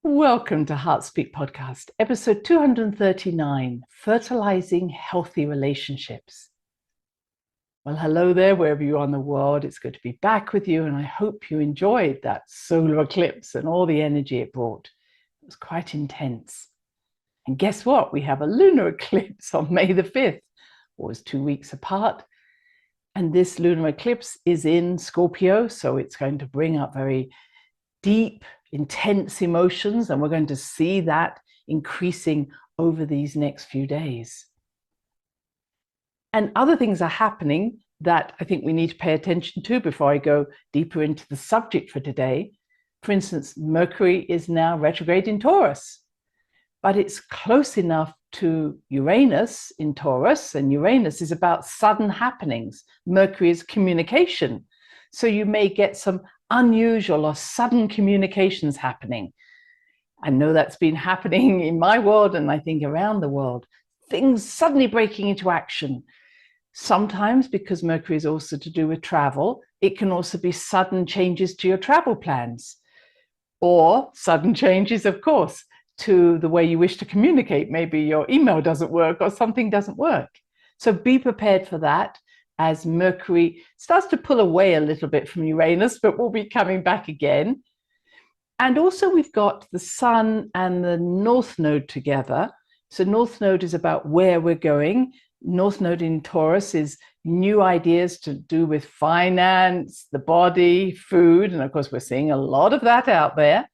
Welcome to Heartspeak Podcast, episode 239, Fertilizing Healthy Relationships. Well, hello there, wherever you are in the world. It's good to be back with you, and I hope you enjoyed that solar eclipse and all the energy it brought. It was quite intense. And guess what? We have a lunar eclipse on May the 5th, or it's 2 weeks apart. And this lunar eclipse is in Scorpio, so it's going to bring up very deep, intense emotions, and we're going to see that increasing over these next few days. And other things are happening that I think we need to pay attention to before I go deeper into the subject for today. For instance, Mercury is now retrograde in Taurus, but it's close enough to Uranus in Taurus, and Uranus is about sudden happenings. Mercury is communication. So you may get some unusual or sudden communications happening. I know that's been happening in my world and I think around the world. Things suddenly breaking into action. Sometimes, because Mercury is also to do with travel, it can also be sudden changes to your travel plans, or sudden changes, of course, to the way you wish to communicate. Maybe your email doesn't work or something doesn't work. So be prepared for that, as Mercury starts to pull away a little bit from Uranus, but will be coming back again. And also we've got the Sun and the North Node together. So North Node is about where we're going. North Node in Taurus is new ideas to do with finance, the body, food. And of course, we're seeing a lot of that out there.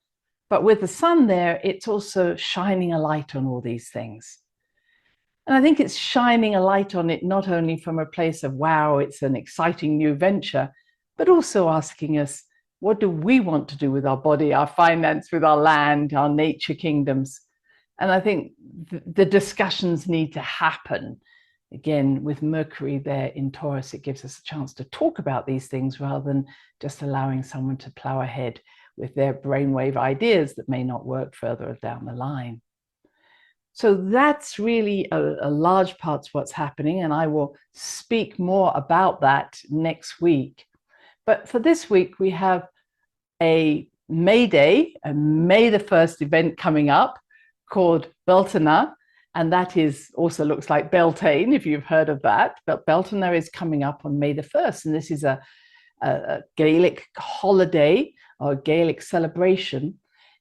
But with the Sun there, it's also shining a light on all these things. And I think it's shining a light on it, not only from a place of, wow, it's an exciting new venture, but also asking us, what do we want to do with our body, our finance, with our land, our nature kingdoms? And I think the discussions need to happen. Again, with Mercury there in Taurus, it gives us a chance to talk about these things rather than just allowing someone to plow ahead with their brainwave ideas that may not work further down the line. So that's really a large part of what's happening, and I will speak more about that next week. But for this week, we have a May Day, a May the 1st event coming up called Beltaine, and that is also looks like Beltaine, if you've heard of that. But Beltaine is coming up on May the 1st, and this is a Gaelic holiday or Gaelic celebration,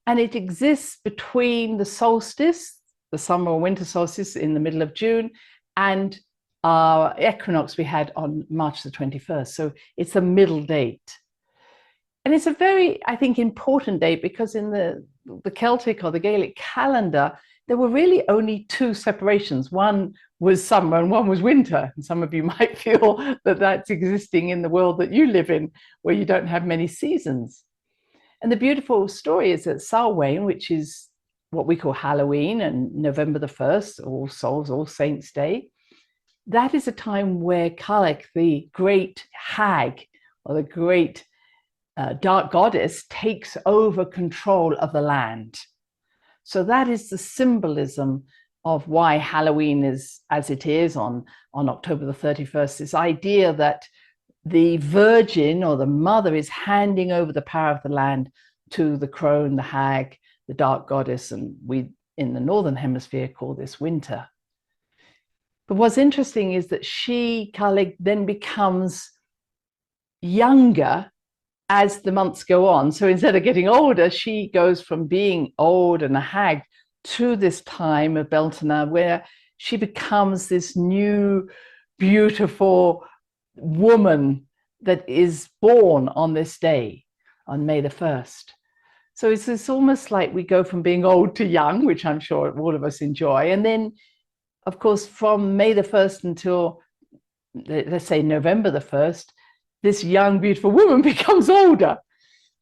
and it exists between the solstice, the summer or winter solstice in the middle of June, and our equinox we had on March the 21st. So it's a middle date. And it's a very, I think, important date because in the Celtic or the Gaelic calendar, there were really only two separations. One was summer and one was winter. And some of you might feel that that's existing in the world that you live in, where you don't have many seasons. And the beautiful story is that Samhain, which is what we call Halloween, and November the 1st, All Souls, All Saints Day, that is a time where Gaelic, the great hag, or the great dark goddess, takes over control of the land. So that is the symbolism of why Halloween is as it is on October the 31st, this idea that the Virgin or the Mother is handing over the power of the land to the crone, the hag, the dark goddess, and we in the Northern Hemisphere call this winter. But what's interesting is that she, Gaelic, then becomes younger as the months go on. So instead of getting older, she goes from being old and a hag to this time of Beltaine, where she becomes this new, beautiful woman that is born on this day, on May the 1st. So it's almost like we go from being old to young, which I'm sure all of us enjoy. And then, of course, from May the 1st until, let's say, November the 1st, this young, beautiful woman becomes older.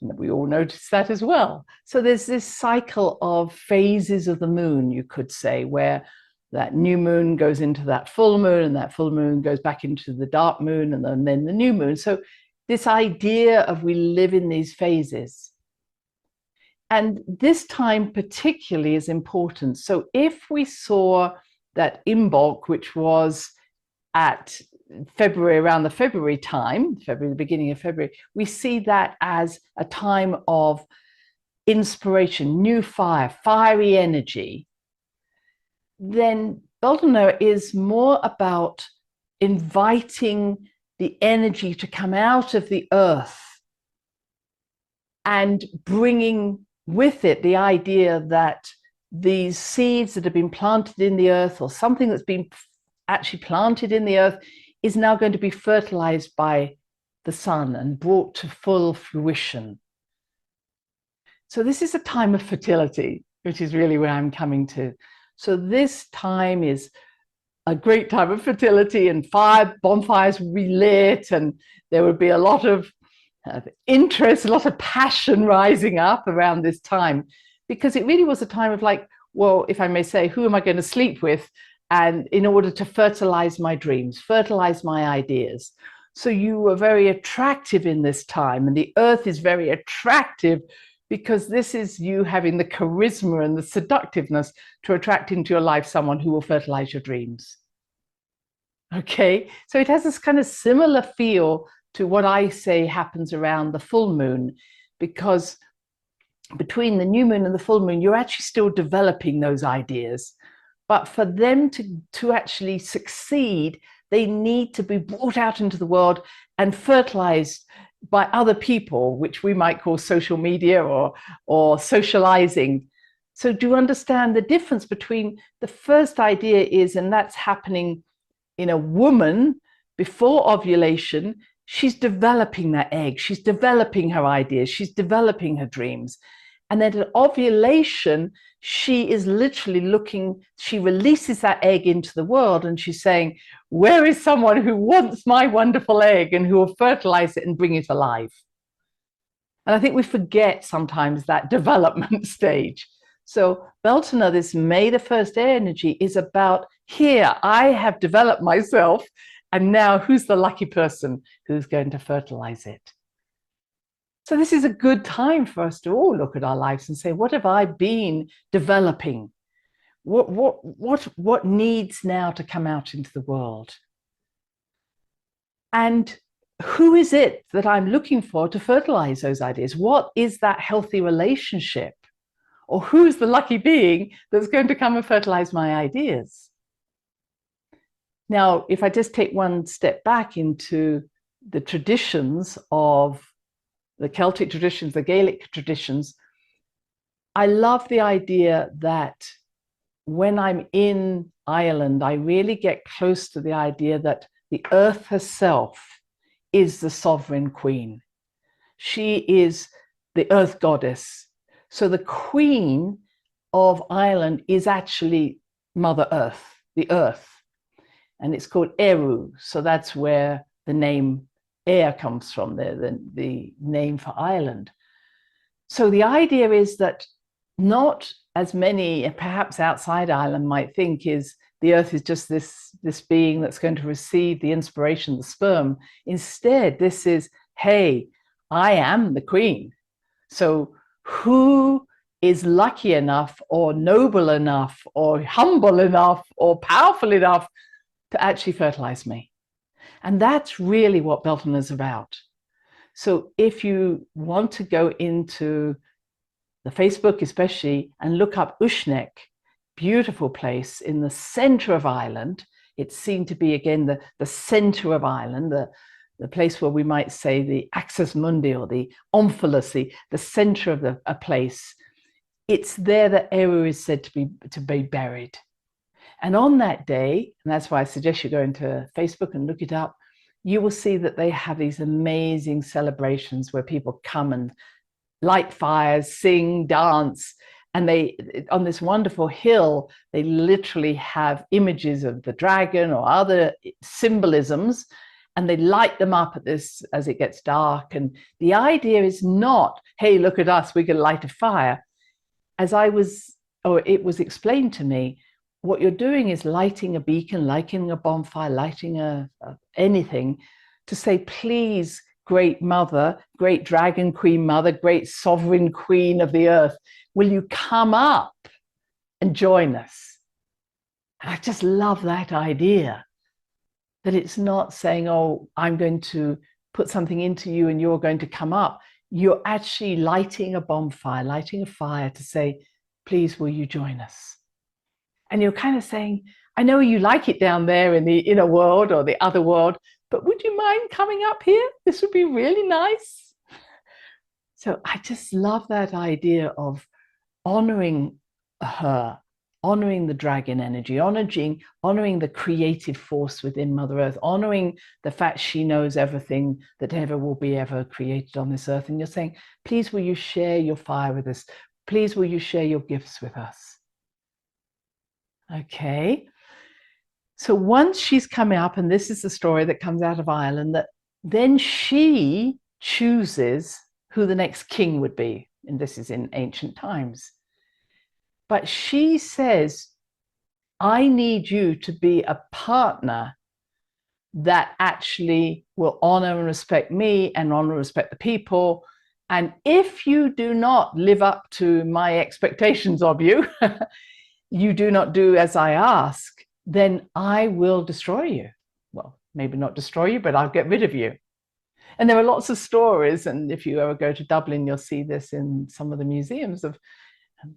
And we all notice that as well. So there's this cycle of phases of the moon, you could say, where that new moon goes into that full moon, and that full moon goes back into the dark moon, and then the new moon. So this idea of we live in these phases. And this time particularly is important. So if we saw that Imbolc, which was at February, around the February time, the beginning of February, we see that as a time of inspiration, new fire, fiery energy, then Beltaine is more about inviting the energy to come out of the earth and bringing with it the idea that these seeds that have been planted in the earth, or something that's been actually planted in the earth, is now going to be fertilized by the sun and brought to full fruition. So this is a time of fertility, which is really where I'm coming to. So this time is a great time of fertility, and bonfires will be lit, and there would be a lot of interest, a lot of passion rising up around this time, because it really was a time of like, well, if I may say, who am I going to sleep with? And in order to fertilize my dreams, fertilize my ideas. So you were very attractive in this time, and the earth is very attractive because this is you having the charisma and the seductiveness to attract into your life someone who will fertilize your dreams. Okay, so it has this kind of similar feel to what I say happens around the full moon, because between the new moon and the full moon, you're actually still developing those ideas. But for them to actually succeed, they need to be brought out into the world and fertilized by other people, which we might call social media or socializing. So do you understand the difference between the first idea is, and that's happening in a woman before ovulation, she's developing that egg, she's developing her ideas, she's developing her dreams. And then at ovulation, she is literally looking, she releases that egg into the world and she's saying, where is someone who wants my wonderful egg and who will fertilize it and bring it alive? And I think we forget sometimes that development stage. So Beltaine, this May the 1st air energy is about, here, I have developed myself, and now who's the lucky person who's going to fertilize it? So this is a good time for us to all look at our lives and say, what have I been developing? What needs now to come out into the world? And who is it that I'm looking for to fertilize those ideas? What is that healthy relationship? Or who's the lucky being that's going to come and fertilize my ideas? Now, if I just take one step back into the traditions of the Celtic traditions, the Gaelic traditions, I love the idea that when I'm in Ireland, I really get close to the idea that the earth herself is the sovereign queen. She is the earth goddess. So the queen of Ireland is actually Mother Earth, the earth. And it's called Eru. So that's where the name Air comes from, the name for Ireland. So the idea is that not as many, perhaps outside Ireland, might think is the earth is just this being that's going to receive the inspiration, the sperm. Instead, this is, hey, I am the queen. So who is lucky enough or noble enough or humble enough or powerful enough to actually fertilize me? And that's really what Beltaine is about. So if you want to go into the Facebook especially and look up Ushneck, beautiful place in the center of Ireland. It's seen to be, again, the center of Ireland, the place where we might say the axis mundi or the omphalos, the center of a place. It's there that Eru is said to be buried. And on that day, and that's why I suggest you go into Facebook and look it up, you will see that they have these amazing celebrations where people come and light fires, sing, dance, and they, on this wonderful hill, they literally have images of the dragon or other symbolisms, and they light them up at this as it gets dark. And the idea is not, hey, look at us, we can light a fire. As it was explained to me, what you're doing is lighting a beacon, lighting a bonfire, lighting anything to say, please, great mother, great dragon queen mother, great sovereign queen of the earth, will you come up and join us? And I just love that idea, that it's not saying, oh, I'm going to put something into you and you're going to come up. you're actually lighting a bonfire, lighting a fire to say, please, will you join us? And you're kind of saying, I know you like it down there in the inner world or the other world, but would you mind coming up here? This would be really nice. So I just love that idea of honoring her, honoring the dragon energy, honoring the creative force within Mother Earth, honoring the fact she knows everything that ever will be ever created on this earth. And you're saying, please, will you share your fire with us? Please, will you share your gifts with us? Okay. So once she's coming up, and this is the story that comes out of Ireland, that then she chooses who the next king would be. And this is in ancient times. But she says, I need you to be a partner that actually will honor and respect me and honor and respect the people. And if you do not live up to my expectations of you, you do not do as I ask, then I will destroy you. Well, maybe not destroy you, but I'll get rid of you. And there are lots of stories. And if you ever go to Dublin, you'll see this in some of the museums of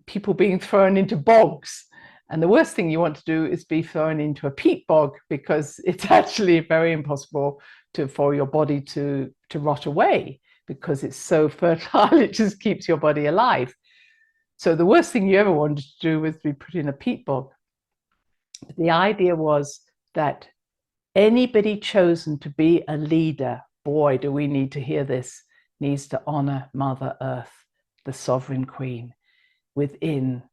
people being thrown into bogs. And the worst thing you want to do is be thrown into a peat bog, because it's actually very impossible for your body to rot away, because it's so fertile, it just keeps your body alive. So the worst thing you ever wanted to do was be put in a peat bog. But the idea was that anybody chosen to be a leader, boy, do we need to hear this, needs to honor Mother Earth, the sovereign queen, within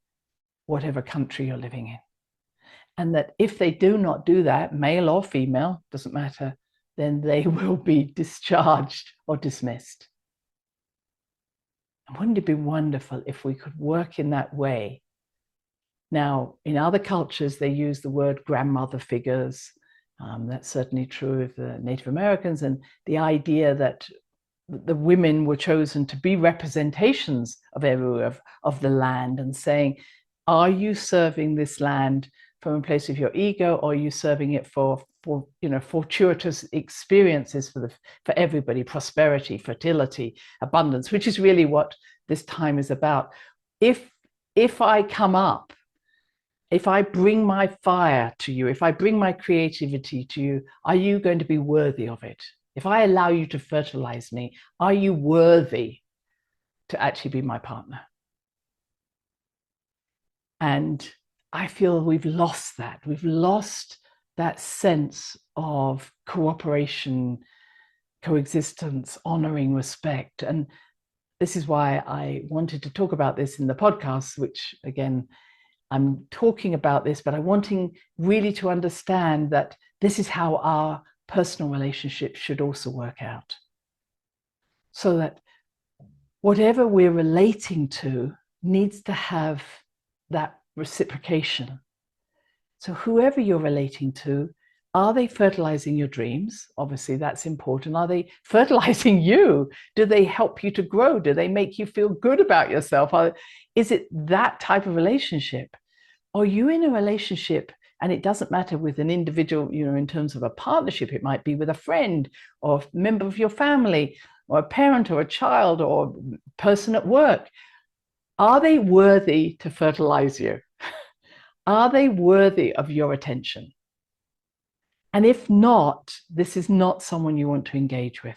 whatever country you're living in. And that if they do not do that, male or female, doesn't matter, then they will be discharged or dismissed. And wouldn't it be wonderful if we could work in that way? Now, in other cultures, they use the word grandmother figures. That's certainly true of the Native Americans, and the idea that the women were chosen to be representations of of the land, and saying, are you serving this land from a place of your ego, or are you serving it for fortuitous experiences for everybody, prosperity, fertility, abundance, which is really what this time is about. If I come up, if I bring my fire to you, if I bring my creativity to you, are you going to be worthy of it? If I allow you to fertilize me, are you worthy to actually be my partner? And I feel we've lost that. We've lost that sense of cooperation, coexistence, honoring, respect. And this is why I wanted to talk about this in the podcast, which again, I'm talking about this, but I'm wanting really to understand that this is how our personal relationships should also work out. So that whatever we're relating to needs to have that reciprocation. So whoever you're relating to, are they fertilizing your dreams? Obviously, that's important. Are they fertilizing you? Do they help you to grow? Do they make you feel good about yourself? Is it that type of relationship? Are you in a relationship, and it doesn't matter with an individual, in terms of a partnership, it might be with a friend or a member of your family or a parent or a child or a person at work. Are they worthy to fertilize you? Are they worthy of your attention? And if not, this is not someone you want to engage with.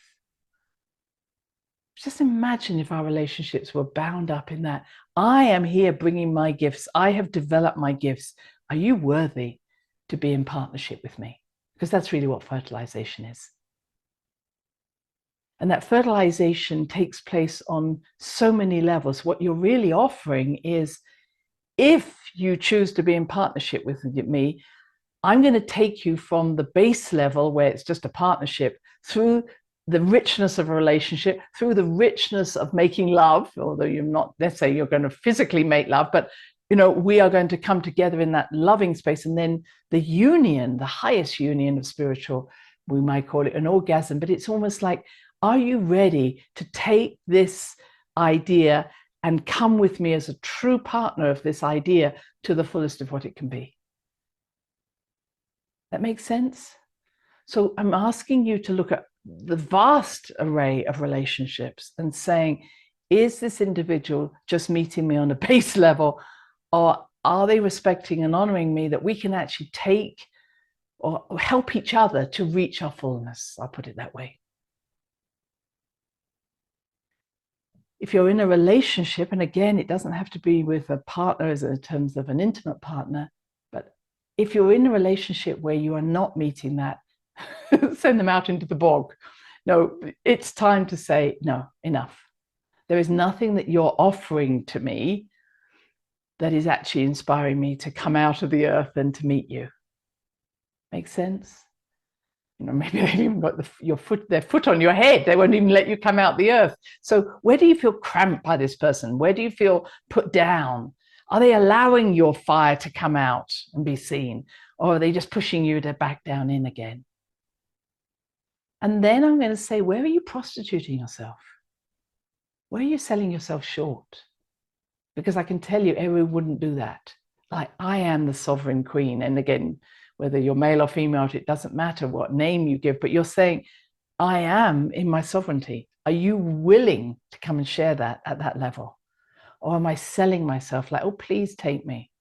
Just imagine if our relationships were bound up in that. I am here bringing my gifts. I have developed my gifts. Are you worthy to be in partnership with me? Because that's really what fertilization is. And that fertilization takes place on so many levels. What you're really offering is, if you choose to be in partnership with me, I'm going to take you from the base level where it's just a partnership through the richness of a relationship, through the richness of making love, although you're not necessarily you're going to physically make love, but we are going to come together in that loving space. And then the union, the highest union of spiritual, we might call it an orgasm, but it's almost like, are you ready to take this idea and come with me as a true partner of this idea to the fullest of what it can be? That makes sense? So I'm asking you to look at the vast array of relationships and saying, is this individual just meeting me on a base level, or are they respecting and honoring me that we can actually take or help each other to reach our fullness? I'll put it that way. If you're in a relationship, and again, it doesn't have to be with a partner as in terms of an intimate partner, but if you're in a relationship where you are not meeting that, send them out into the bog. No, it's time to say, no, enough. There is nothing that you're offering to me that is actually inspiring me to come out of the earth and to meet you. Make sense? You know, maybe they've even got their foot on your head. They won't even let you come out the earth. So where do you feel cramped by this person? Where do you feel put down? Are they allowing your fire to come out and be seen? Or are they just pushing you to back down in again? And then I'm going to say, where are you prostituting yourself? Where are you selling yourself short? Because I can tell you, everyone wouldn't do that. Like, I am the sovereign queen. And again, whether you're male or female, it doesn't matter what name you give, but you're saying, I am in my sovereignty. Are you willing to come and share that at that level? Or am I selling myself like, oh, please take me.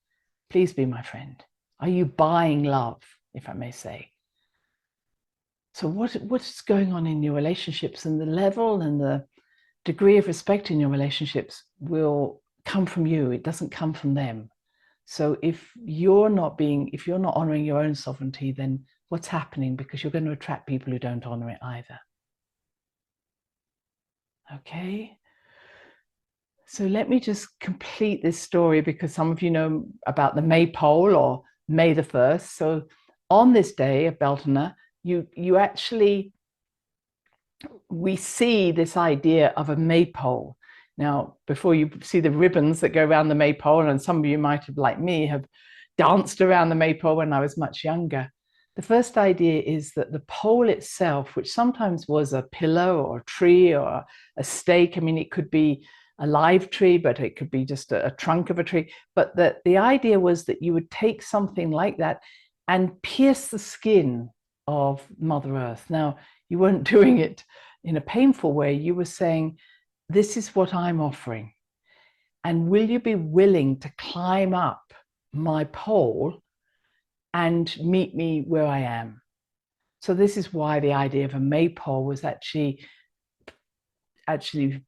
Please be my friend. Are you buying love, if I may say? So what's going on in your relationships, and the level and the degree of respect in your relationships will come from you. It doesn't come from them. So if you're not honoring your own sovereignty, then what's happening? Because you're going to attract people who don't honor it either. Okay. So let me just complete this story, because some of you know about the maypole, or May the 1st. So on this day of Beltaine, we see this idea of a maypole. Now, before you see the ribbons that go around the maypole, and some of you might have, like me, have danced around the maypole when I was much younger. The first idea is that the pole itself, which sometimes was a pillar or a tree or a stake, I mean, it could be a live tree, but it could be just a trunk of a tree. But the idea was that you would take something like that and pierce the skin of Mother Earth. Now, you weren't doing it in a painful way. You were saying, this is what I'm offering. And will you be willing to climb up my pole and meet me where I am? So this is why the idea of a maypole was actually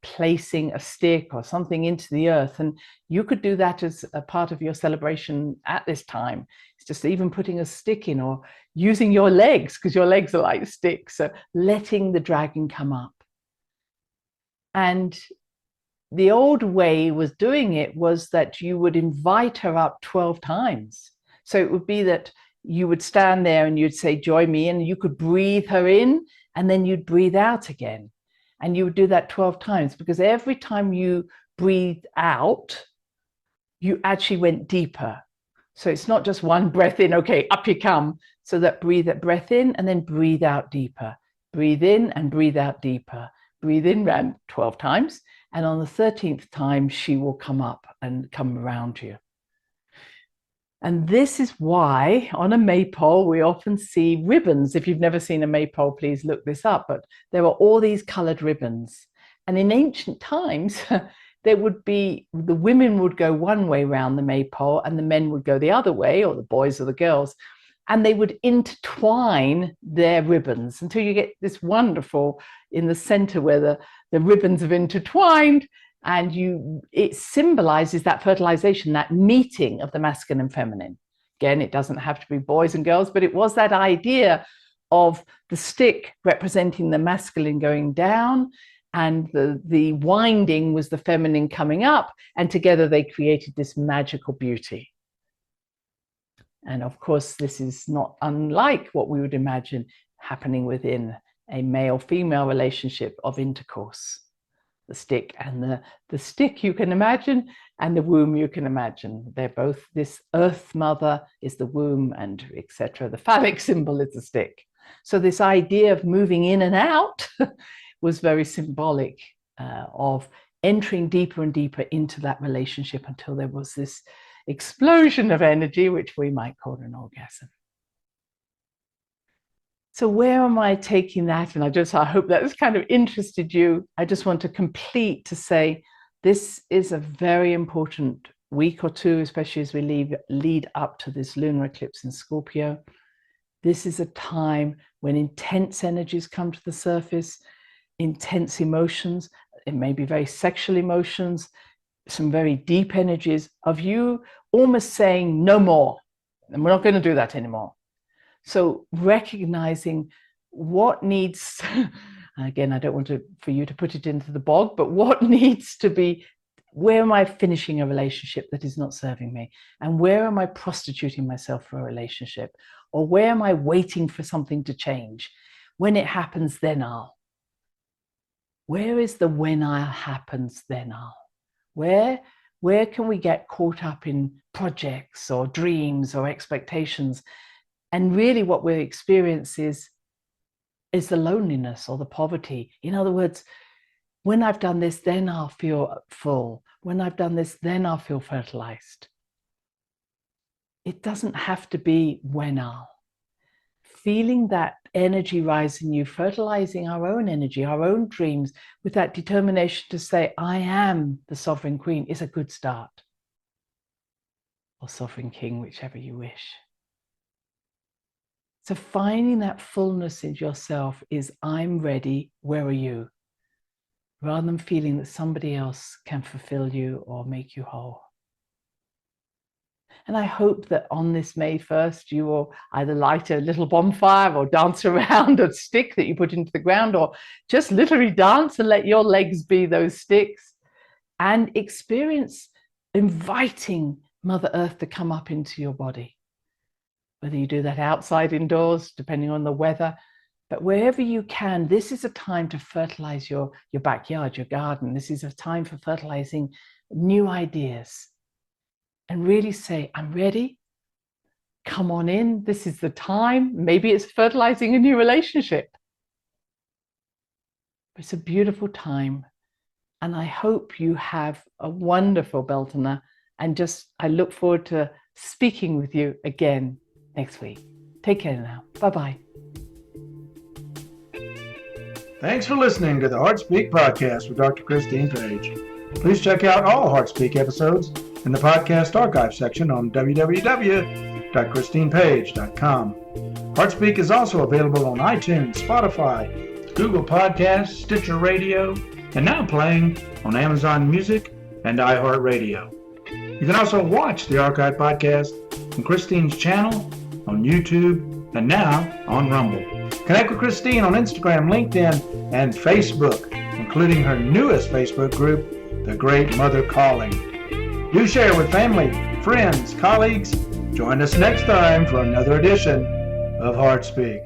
placing a stick or something into the earth. And you could do that as a part of your celebration at this time. It's just even putting a stick in, or using your legs, because your legs are like sticks. So letting the dragon come up. And the old way was doing it was that you would invite her up 12 times. So it would be that you would stand there and you'd say, join me, and you could breathe her in, and then you'd breathe out again. And you would do that 12 times, because every time you breathed out, you actually went deeper. So it's not just one breath in, okay, up you come. So that breath in and then breathe out deeper. Breathe in and breathe out deeper. Breathe in around 12 times. And on the 13th time, she will come up and come around you. And this is why on a maypole, we often see ribbons. If you've never seen a maypole, please look this up. But there were all these colored ribbons. And in ancient times, there would be, the women would go one way around the maypole and the men would go the other way, or the boys or the girls. And they would intertwine their ribbons until you get this wonderful in the center where the ribbons have intertwined. And it symbolizes that fertilization, that meeting of the masculine and feminine. Again, it doesn't have to be boys and girls, but it was that idea of the stick representing the masculine going down, and the winding was the feminine coming up, and together they created this magical beauty. And of course, this is not unlike what we would imagine happening within a male-female relationship of intercourse. The stick and the stick you can imagine, and the womb you can imagine. They're both, this earth mother is the womb, and etc. The phallic symbol is the stick. So this idea of moving in and out was very symbolic of entering deeper and deeper into that relationship until there was this explosion of energy, which we might call an orgasm. So where am I taking that? And I hope that's kind of interested you. I just want to complete to say, this is a very important week or two, especially as we lead up to this lunar eclipse in Scorpio. This is a time when intense energies come to the surface, intense emotions. It may be very sexual emotions, some very deep energies of you almost saying no more. And we're not going to do that anymore. So recognizing what needs, again, I don't want for you to put it into the bog, but what needs to be, where am I finishing a relationship that is not serving me? And where am I prostituting myself for a relationship? Or where am I waiting for something to change? When it happens, then I'll. Where is the when I happens, then I'll? Where can we get caught up in projects or dreams or expectations? And really what we experience is the loneliness or the poverty. In other words, when I've done this, then I'll feel full. When I've done this, then I'll feel fertilized. It doesn't have to be when I'll. Feeling that energy rise in you, fertilizing our own energy, our own dreams, with that determination to say, I am the sovereign queen, is a good start. Or sovereign king, whichever you wish. So finding that fullness in yourself is, I'm ready, where are you? Rather than feeling that somebody else can fulfill you or make you whole. And I hope that on this May 1st, you will either light a little bonfire or dance around a stick that you put into the ground, or just literally dance and let your legs be those sticks, and experience inviting Mother Earth to come up into your body. Whether you do that outside, indoors, depending on the weather, but wherever you can, this is a time to fertilize your backyard, your garden. This is a time for fertilizing new ideas. And really say, I'm ready. Come on in. This is the time. Maybe it's fertilizing a new relationship. It's a beautiful time. And I hope you have a wonderful Beltaine. And I look forward to speaking with you again next week. Take care now. Bye-bye. Thanks for listening to the HeartSpeak podcast with Dr. Christine Page. Please check out all HeartSpeak episodes in the podcast archive section on www.christinepage.com. HeartSpeak is also available on iTunes, Spotify, Google Podcasts, Sticher Radio, and now playing on Amazon Music and iHeart Radio. You can also watch the archive podcast on Christine's channel on YouTube and now on Rumble. Connect with Christine on Instagram, LinkedIn, and Facebook, including her newest Facebook group, The Great Mother Calling. Do share with family, friends, colleagues. Join us next time for another edition of HeartSpeak.